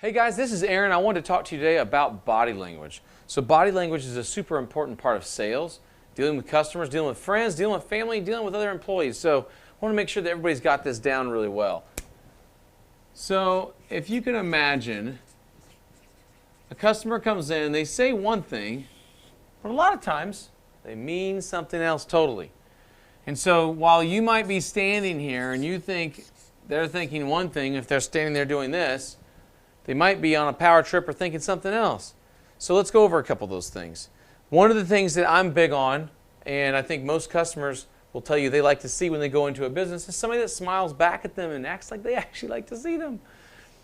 Hey guys, this is Aaron. I wanted to talk to you today about body language. So body language is a super important part of sales, dealing with customers, dealing with friends, dealing with family, dealing with other employees. So I want to make sure that everybody's got this down really well. So if you can imagine, a customer comes in, they say one thing, but a lot of times they mean something else totally. And so while you might be standing here and you think they're thinking one thing, if they're standing there doing this, they might be on a power trip or thinking something else. So let's go over a couple of those things. One of the things that I'm big on, and I think most customers will tell you they like to see when they go into a business, is somebody that smiles back at them and acts like they actually like to see them.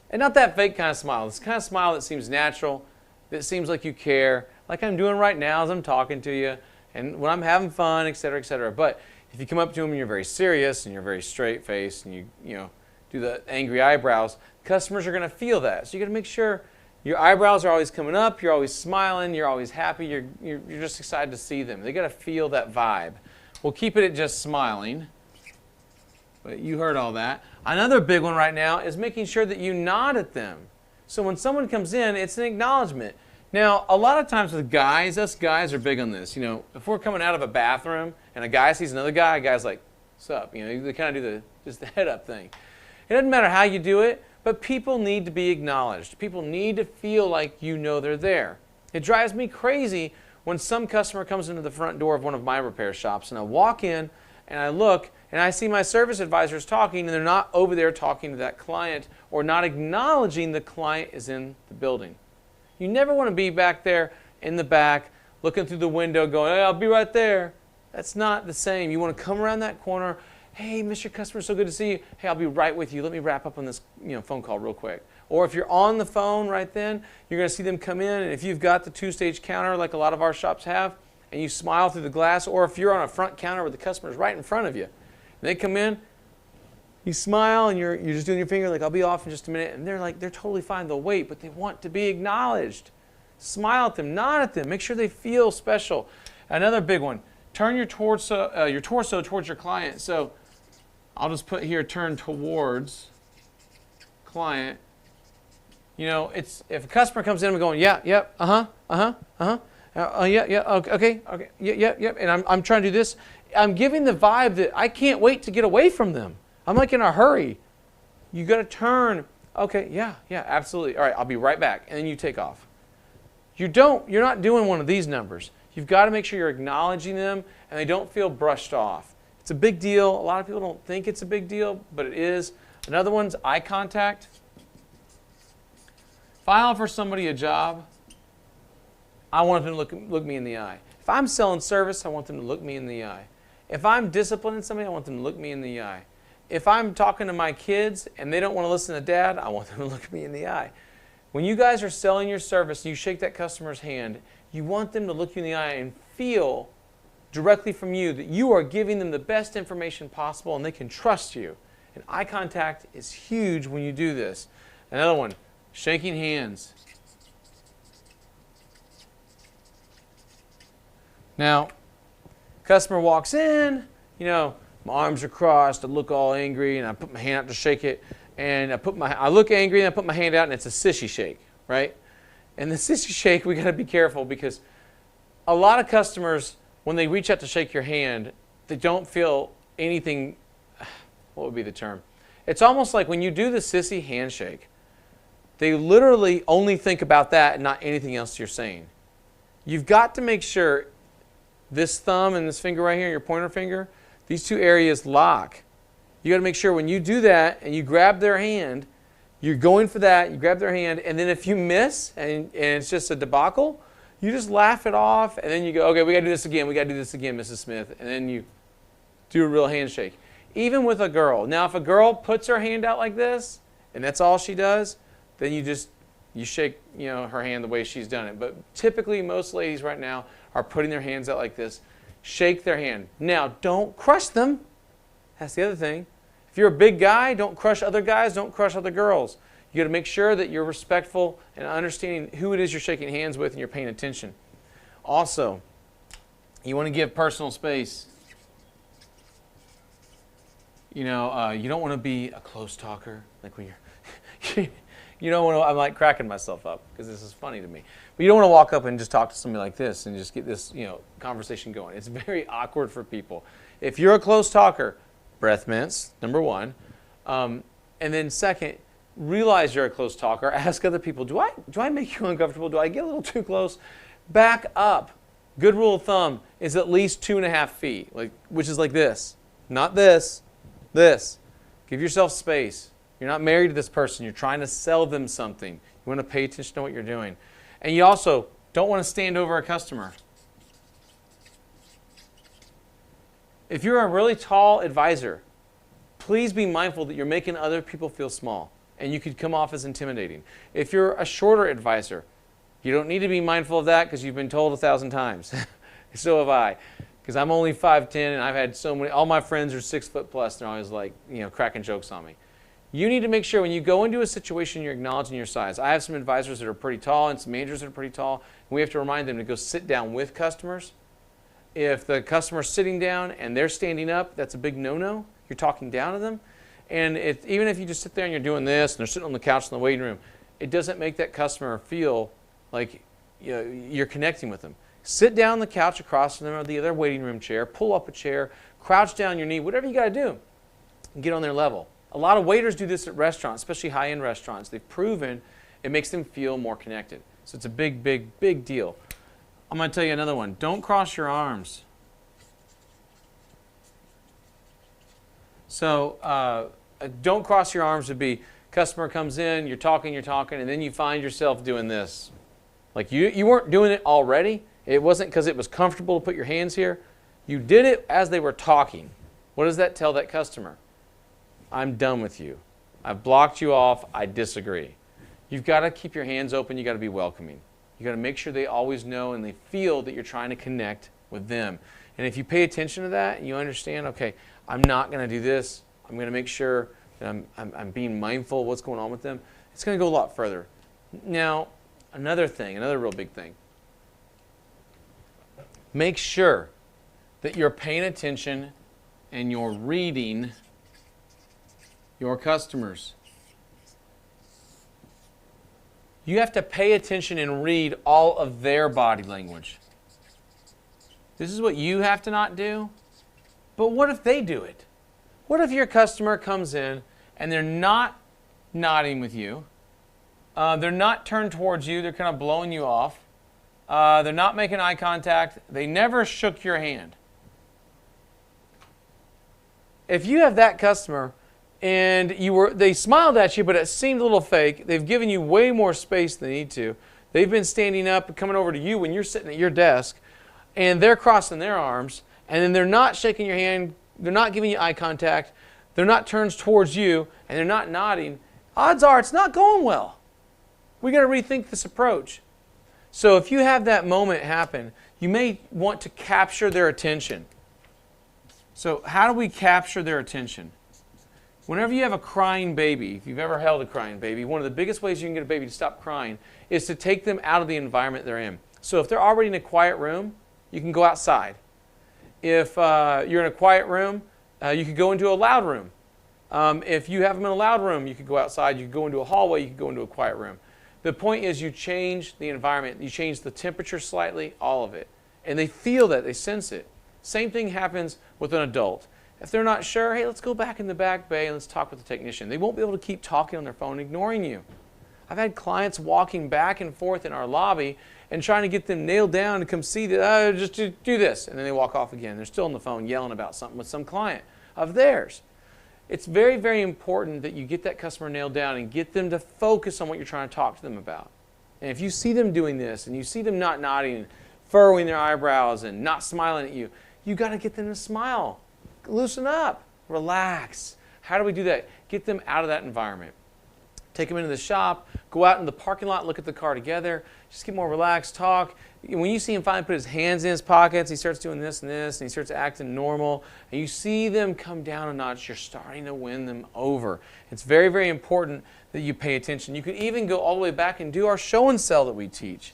And not that fake kind of smile. It's the kind of smile that seems natural, that seems like you care, like I'm doing right now as I'm talking to you, and when I'm having fun, etc., etc. But if you come up to them and you're very serious and you're very straight-faced and you do the angry eyebrows, customers are going to feel that. So you got to make sure your eyebrows are always coming up, you're always smiling, you're always happy, you're just excited to see them. They got to feel that vibe. We'll keep it at just smiling, but you heard all that. Another big one right now is making sure that you nod at them. So when someone comes in, it's an acknowledgement. Now, a lot of times with guys, us guys are big on this. You know, if we're coming out of a bathroom and a guy sees another guy, a guy's like, "What's up?" You know, they kind of do just the head up thing. It doesn't matter how you do it, but people need to be acknowledged. People need to feel like you know they're there. It drives me crazy when some customer comes into the front door of one of my repair shops and I walk in and I look and I see my service advisors talking and they're not over there talking to that client or not acknowledging the client is in the building. You never want to be back there in the back looking through the window going, "Hey, I'll be right there." That's not the same. You want to come around that corner. "Hey, Mr. Customer, so good to see you. Hey, I'll be right with you. Let me wrap up on this phone call real quick." Or if you're on the phone right then, you're going to see them come in, and if you've got the two-stage counter like a lot of our shops have, and you smile through the glass, or if you're on a front counter where the customer's right in front of you, and they come in, you smile, and you're just doing your finger like, "I'll be off in just a minute," and they're totally fine. They'll wait, but they want to be acknowledged. Smile at them, nod at them, make sure they feel special. Another big one, turn your torso towards your client. So I'll just put here, turn towards client. You know, it's if a customer comes in and going, "Yeah, yep, yeah, okay, yep," and I'm trying to do this, I'm giving the vibe that I can't wait to get away from them. I'm like in a hurry. You got to turn. "Okay, yeah, absolutely. All right, I'll be right back," and then you take off. You're not doing one of these numbers. You've got to make sure you're acknowledging them and they don't feel brushed off. It's a big deal. A lot of people don't think it's a big deal, but it is. Another one's eye contact. If I offer somebody a job, I want them to look me in the eye. If I'm selling service, I want them to look me in the eye. If I'm disciplining somebody, I want them to look me in the eye. If I'm talking to my kids and they don't want to listen to Dad, I want them to look me in the eye. When you guys are selling your service and you shake that customer's hand, you want them to look you in the eye and feel directly from you that you are giving them the best information possible and they can trust you. And eye contact is huge when you do this. Another one, shaking hands. Now, customer walks in, my arms are crossed, I look all angry, and I put my hand out to shake it, and I look angry, and I put my hand out, and it's a sissy shake, right? And the sissy shake, we got to be careful because a lot of customers, when they reach out to shake your hand, they don't feel anything. What would be the term? It's almost like when you do the sissy handshake, they literally only think about that and not anything else you're saying. You've got to make sure this thumb and this finger right here, your pointer finger, these two areas lock. You got to make sure when you do that and you grab their hand, you're going for that, you grab their hand, and then if you miss and it's just a debacle, you just laugh it off and then you go, "Okay, we got to do this again, Mrs. Smith," and then you do a real handshake. Even with a girl. Now, if a girl puts her hand out like this and that's all she does, then you shake her hand the way she's done it. But typically, most ladies right now are putting their hands out like this. Shake their hand. Now, don't crush them. That's the other thing. If you're a big guy, don't crush other guys, don't crush other girls. You got to make sure that you're respectful and understanding who it is you're shaking hands with and you're paying attention. Also, you want to give personal space. You don't want to be a close talker, like when you're You don't want to, I'm like cracking myself up because this is funny to me. But you don't want to walk up and just talk to somebody like this and just get this, conversation going. It's very awkward for people. If you're a close talker, breath mints, number one. And then second, realize you're a close talker. Ask other people, do I make you uncomfortable? Do I get a little too close? Back up. Good rule of thumb is at least 2.5 feet, which is like this. Not this, this. Give yourself space. You're not married to this person. You're trying to sell them something. You want to pay attention to what you're doing. And you also don't want to stand over a customer. If you're a really tall advisor, please be mindful that you're making other people feel small, and you could come off as intimidating. If you're a shorter advisor, you don't need to be mindful of that because you've been told 1,000 times. So have I. Because I'm only 5'10", and I've had so many, all my friends are 6 foot plus, and they're always like, cracking jokes on me. You need to make sure when you go into a situation, you're acknowledging your size. I have some advisors that are pretty tall and some managers that are pretty tall, and we have to remind them to go sit down with customers. If the customer's sitting down and they're standing up, that's a big no-no. You're talking down to them. And even if you just sit there and you're doing this, and they're sitting on the couch in the waiting room, it doesn't make that customer feel like you're connecting with them. Sit down on the couch across from them or the other waiting room chair, pull up a chair, crouch down your knee, whatever you got to do, and get on their level. A lot of waiters do this at restaurants, especially high-end restaurants. They've proven it makes them feel more connected. So it's a big, big, big deal. I'm going to tell you another one. Don't cross your arms. So don't cross your arms would be customer comes in, you're talking, and then you find yourself doing this. Like you weren't doing it already. It wasn't because it was comfortable to put your hands here. You did it as they were talking. What does that tell that customer? I'm done with you. I've blocked you off. I disagree. You've got to keep your hands open. You've got to be welcoming. You've got to make sure they always know and they feel that you're trying to connect with them. And if you pay attention to that and you understand, okay, I'm not going to do this. I'm going to make sure that I'm being mindful of what's going on with them. It's going to go a lot further. Now, another real big thing. Make sure that you're paying attention and you're reading your customers. You have to pay attention and read all of their body language. This is what you have to not do. But what if they do it? What if your customer comes in and they're not nodding with you? They're not turned towards you. They're kind of blowing you off. They're not making eye contact. They never shook your hand. If you have that customer and they smiled at you, but it seemed a little fake, they've given you way more space than they need to. They've been standing up and coming over to you when you're sitting at your desk, and they're crossing their arms, and then they're not shaking your hand, they're not giving you eye contact, they're not turned towards you, and they're not nodding. Odds are it's not going well. We got to rethink this approach. So if you have that moment happen, you may want to capture their attention. So how do we capture their attention? Whenever you have a crying baby, if you've ever held a crying baby, one of the biggest ways you can get a baby to stop crying is to take them out of the environment they're in. So if they're already in a quiet room, you can go outside. If you're in a quiet room, you could go into a loud room. If you have them in a loud room, you could go outside. You could go into a hallway. You could go into a quiet room. The point is you change the environment. You change the temperature slightly, all of it. And they feel that. They sense it. Same thing happens with an adult. If they're not sure, hey, let's go back in the back bay and let's talk with the technician. They won't be able to keep talking on their phone, ignoring you. I've had clients walking back and forth in our lobby and trying to get them nailed down to come see that, just do this. And then they walk off again. They're still on the phone yelling about something with some client of theirs. It's very, very important that you get that customer nailed down and get them to focus on what you're trying to talk to them about. And if you see them doing this and you see them not nodding and furrowing their eyebrows and not smiling at you, you got to get them to smile. Loosen up. Relax. How do we do that? Get them out of that environment. Take them into the shop. Go out in the parking lot. Look at the car together. Just get more relaxed. Talk. When you see him finally put his hands in his pockets, he starts doing this and this, and he starts acting normal, and you see them come down a notch, you're starting to win them over. It's very, very important that you pay attention. You could even go all the way back and do our show and sell that we teach.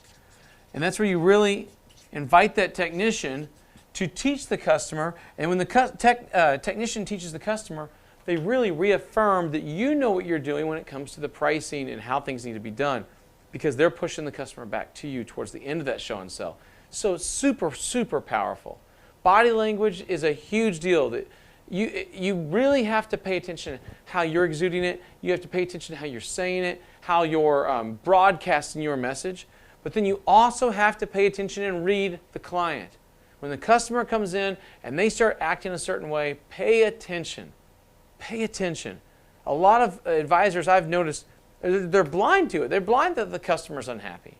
And that's where you really invite that technician to teach the customer, and when the technician teaches the customer, they really reaffirm that you know what you're doing when it comes to the pricing and how things need to be done, because they're pushing the customer back to you towards the end of that show and sell. So it's super, super powerful. Body language is a huge deal. That you really have to pay attention to how you're exuding it. You have to pay attention to how you're saying it, how you're broadcasting your message. But then you also have to pay attention and read the client. When the customer comes in and they start acting a certain way, pay attention. Pay attention. A lot of advisors I've noticed, they're blind to it. They're blind that the customer's unhappy.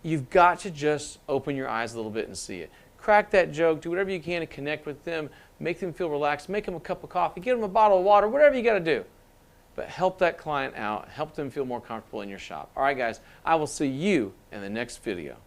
You've got to just open your eyes a little bit and see it. Crack that joke, do whatever you can to connect with them, make them feel relaxed, make them a cup of coffee, give them a bottle of water, whatever you got to do. But help that client out, help them feel more comfortable in your shop. All right, guys, I will see you in the next video.